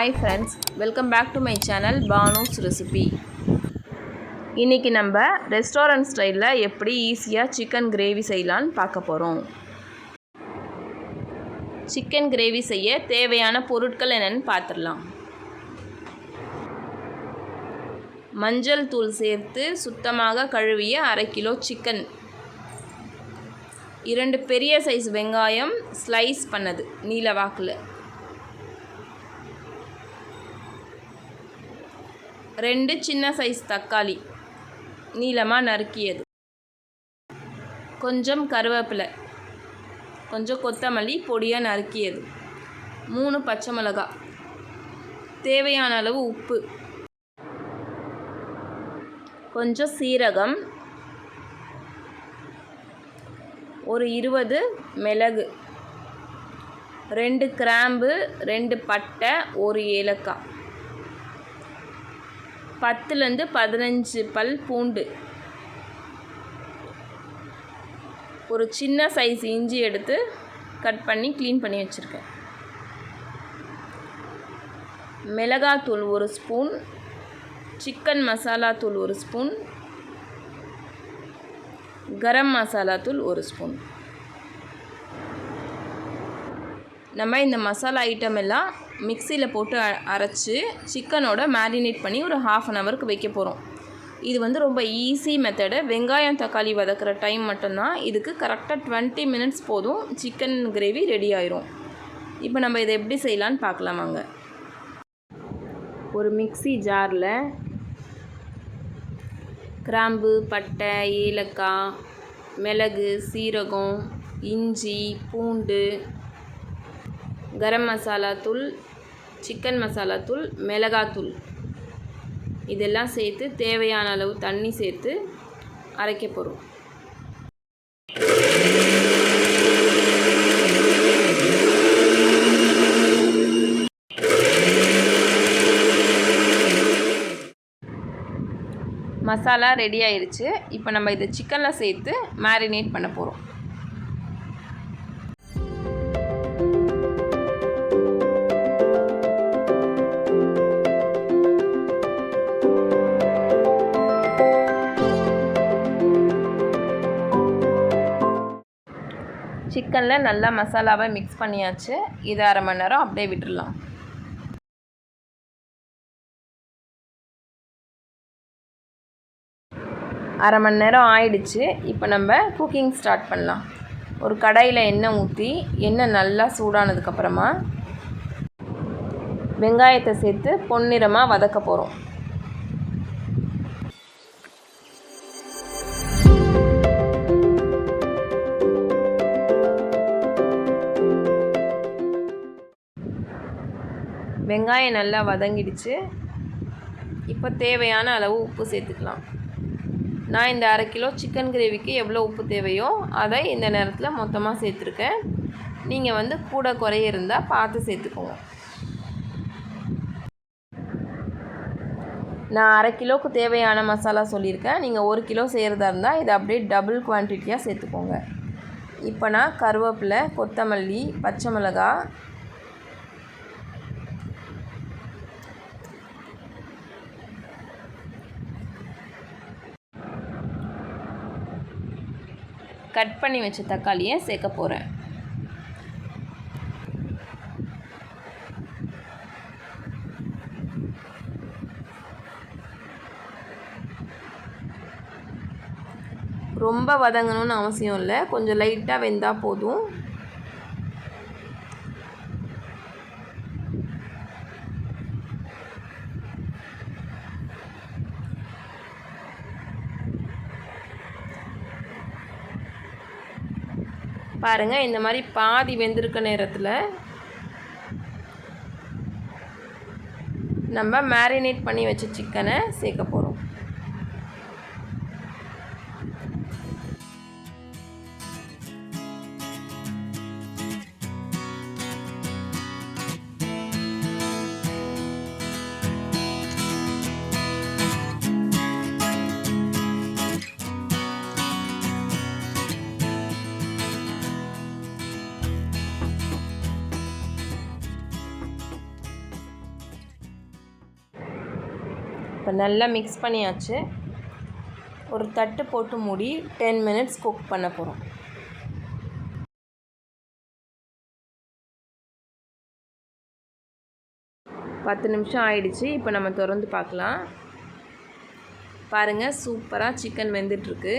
Hi friends, welcome back to my channel Banu's Recipe. இன்னைக்கு நம்ம restaurant ஸ்டைல்ல எப்படி ஈஸியா சிக்கன் கிரேவி செய்யலாம்னு பார்க்க போறோம். சிக்கன் கிரேவி செய்ய தேவையான பொருட்கள் என்னன்னு பார்த்துடலாம். மஞ்சள் தூள் சேர்த்து சுத்தமாக கழுவிய 1/2 கிலோ சிக்கன், 2 பெரிய சைஸ் வெங்காயம் ஸ்லைஸ் பண்ணது நீல வாக்குல, 2 சின்ன சைஸ் தக்காளி நீளமாக நறுக்கியது, கொஞ்சம் கருவேப்பிலை, கொஞ்சம் கொத்தமல்லி பொடியாக நறுக்கியது, 3 பச்சை மிளகாய், தேவையான அளவு உப்பு, கொஞ்சம் சீரகம், ஒரு 20 மிளகு, 2 கிராம்பு, 2 பட்டை, 1 ஏலக்காய், 10லேருந்து 15 பல் பூண்டு, ஒரு சின்ன சைஸ் இஞ்சி எடுத்து கட் பண்ணி க்ளீன் பண்ணி வச்சுருக்கேன். மிளகாத்தூள் 1 ஸ்பூன், சிக்கன் மசாலா தூள் 1 ஸ்பூன், கரம் மசாலா தூள் 1 ஸ்பூன். நம்ம இந்த மசாலா ஐட்டம் எல்லாம் மிக்சியில் போட்டு அரைச்சி சிக்கனோட மேரினேட் பண்ணி ஒரு 1/2 ஹவருக்கு வைக்க போகிறோம். இது ரொம்ப ஈஸி மெத்தடு. வெங்காயம் தக்காளி வதக்கிற டைம் மட்டும்தான். இதுக்கு கரெக்டாக 20 மினிட்ஸ் போதும், சிக்கன் கிரேவி ரெடி ஆயிரும். இப்போ நம்ம இதை எப்படி செய்யலான்னு பார்க்கலாமாங்க. ஒரு மிக்சி ஜாரில் கிராம்பு, பட்டை, ஏலக்காய், மிளகு, சீரகம், இஞ்சி, பூண்டு, கரம் மசாலா தூள், சிக்கன் மசாலா தூள், மிளகாத்தூள் இதெல்லாம் சேர்த்து தேவையான அளவு தண்ணி சேர்த்து அரைக்க போகிறோம். மசாலா ரெடி ஆயிடுச்சு. இப்போ நம்ம இதை சிக்கனில் சேர்த்து மேரினேட் பண்ண போகிறோம். சிக்கனில் நல்லா மசாலாவை மிக்ஸ் பண்ணியாச்சு. இதை 1/2 மணி நேரம் அப்படியே விட்டுடலாம். அரை மணி நேரம் ஆயிடுச்சு. இப்போ நம்ம குக்கிங் ஸ்டார்ட் பண்ணலாம். ஒரு கடாயில் எண்ணெய் ஊற்றி எண்ணெய் நல்லா சூடானதுக்கப்புறமா வெங்காயத்தை சேர்த்து பொன்னிறமாக வதக்க போகிறோம். வெங்காயம் நல்லா வதங்கிடுச்சு. இப்போ தேவையான அளவு உப்பு சேர்த்துக்கலாம். நான் இந்த 1/2 கிலோ சிக்கன் கிரேவிக்கு எவ்வளோ உப்பு தேவையோ அதை இந்த நேரத்தில் மொத்தமாக சேர்த்துருக்கேன். நீங்கள் கூட குறைய இருந்தால் பார்த்து சேர்த்துக்கோங்க. நான் 1/2 கிலோவுக்கு தேவையான மசாலா சொல்லியிருக்கேன். நீங்கள் 1 கிலோ செய்கிறதா இருந்தால் இதை அப்படியே டபுள் குவான்டிட்டியாக சேர்த்துக்கோங்க. இப்போ நான் கருவேப்பிலை, கொத்தமல்லி, பச்சை மிளகாய், கட் பண்ணி வச்ச தக்காளியை சேர்க்க போகிறேன். ரொம்ப வதங்கணும்னு அவசியம் இல்லை, கொஞ்சம் லைட்டாக வெந்தால் போதும். பாருங்கள், இந்த மாதிரி பாதி வெந்திருக்க நேரத்தில் நம்ம மேரினேட் பண்ணி வச்ச சிக்கனை சேர்க்க போகிறோம். இப்போ நல்லா மிக்ஸ் பண்ணியாச்சு. ஒரு தட்டு போட்டு மூடி 10 மினிட்ஸ் குக் பண்ண போகிறோம். பத்து நிமிஷம் ஆயிடுச்சு. இப்போ நம்ம திறந்து பார்க்கலாம். பாருங்கள், சூப்பராக சிக்கன் வெந்துட்டுருக்கு.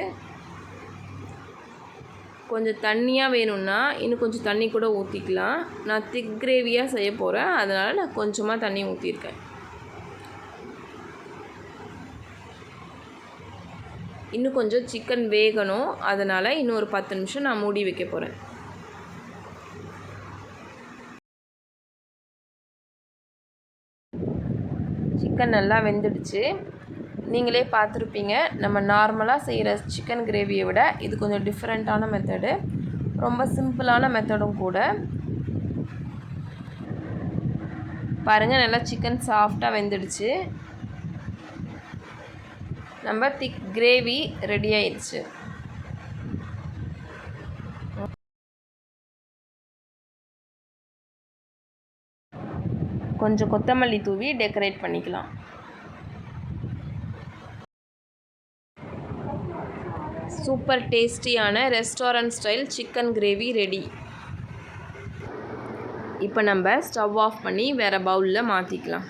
கொஞ்சம் தண்ணியாக வேணும்னா இன்னும் கொஞ்சம் தண்ணி கூட ஊற்றிக்கலாம். நான் திக் கிரேவியாக செய்ய போகிறேன், அதனால் நான் கொஞ்சமாக தண்ணி ஊற்றிருக்கேன். இன்னும் கொஞ்சம் சிக்கன் வேகணும், அதனால் இன்னும் ஒரு 10 நிமிஷம் நான் மூடி வைக்க போகிறேன். சிக்கன் நல்லா வெந்துடுச்சு. நீங்களே பார்த்துருப்பீங்க, நம்ம நார்மலாக செய்கிற சிக்கன் கிரேவியை விட இது கொஞ்சம் டிஃப்ரெண்ட்டான மெத்தடு, ரொம்ப சிம்பிளான மெத்தடும் கூட. பாருங்கள், நல்லா சிக்கன் சாஃப்டாக வெந்துடுச்சு. நம்ம திக் கிரேவி ரெடி ஆயிடுச்சு. கொஞ்சம் கொத்தமல்லி தூவி டெக்கரேட் பண்ணிக்கலாம். சூப்பர் டேஸ்டியான restaurant style chicken gravy ready. இப்போ நம்ம ஸ்டவ் ஆஃப் பண்ணி வேறு பவுலில் மாற்றிக்கலாம்.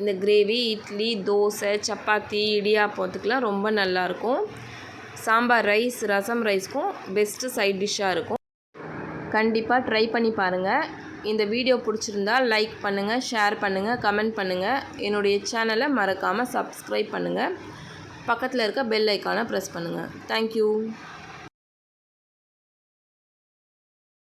இந்த கிரேவி இட்லி, தோசை, சப்பாத்தி, இடியாப்பத்துக்கெலாம் ரொம்ப நல்லாயிருக்கும். சாம்பார் ரைஸ், ரசம் ரைஸ்க்கும் பெஸ்ட்டு சைட் டிஷ்ஷாக இருக்கும். கண்டிப்பாக ட்ரை பண்ணி பாருங்கள். இந்த வீடியோ பிடிச்சிருந்தா லைக் பண்ணுங்கள், ஷேர் பண்ணுங்கள், கமெண்ட் பண்ணுங்கள். என்னுடைய சேனலை மறக்காமல் சப்ஸ்கிரைப் பண்ணுங்கள். பக்கத்தில் இருக்க பெல் ஐக்கானை ப்ரெஸ் பண்ணுங்கள். தேங்க்யூ.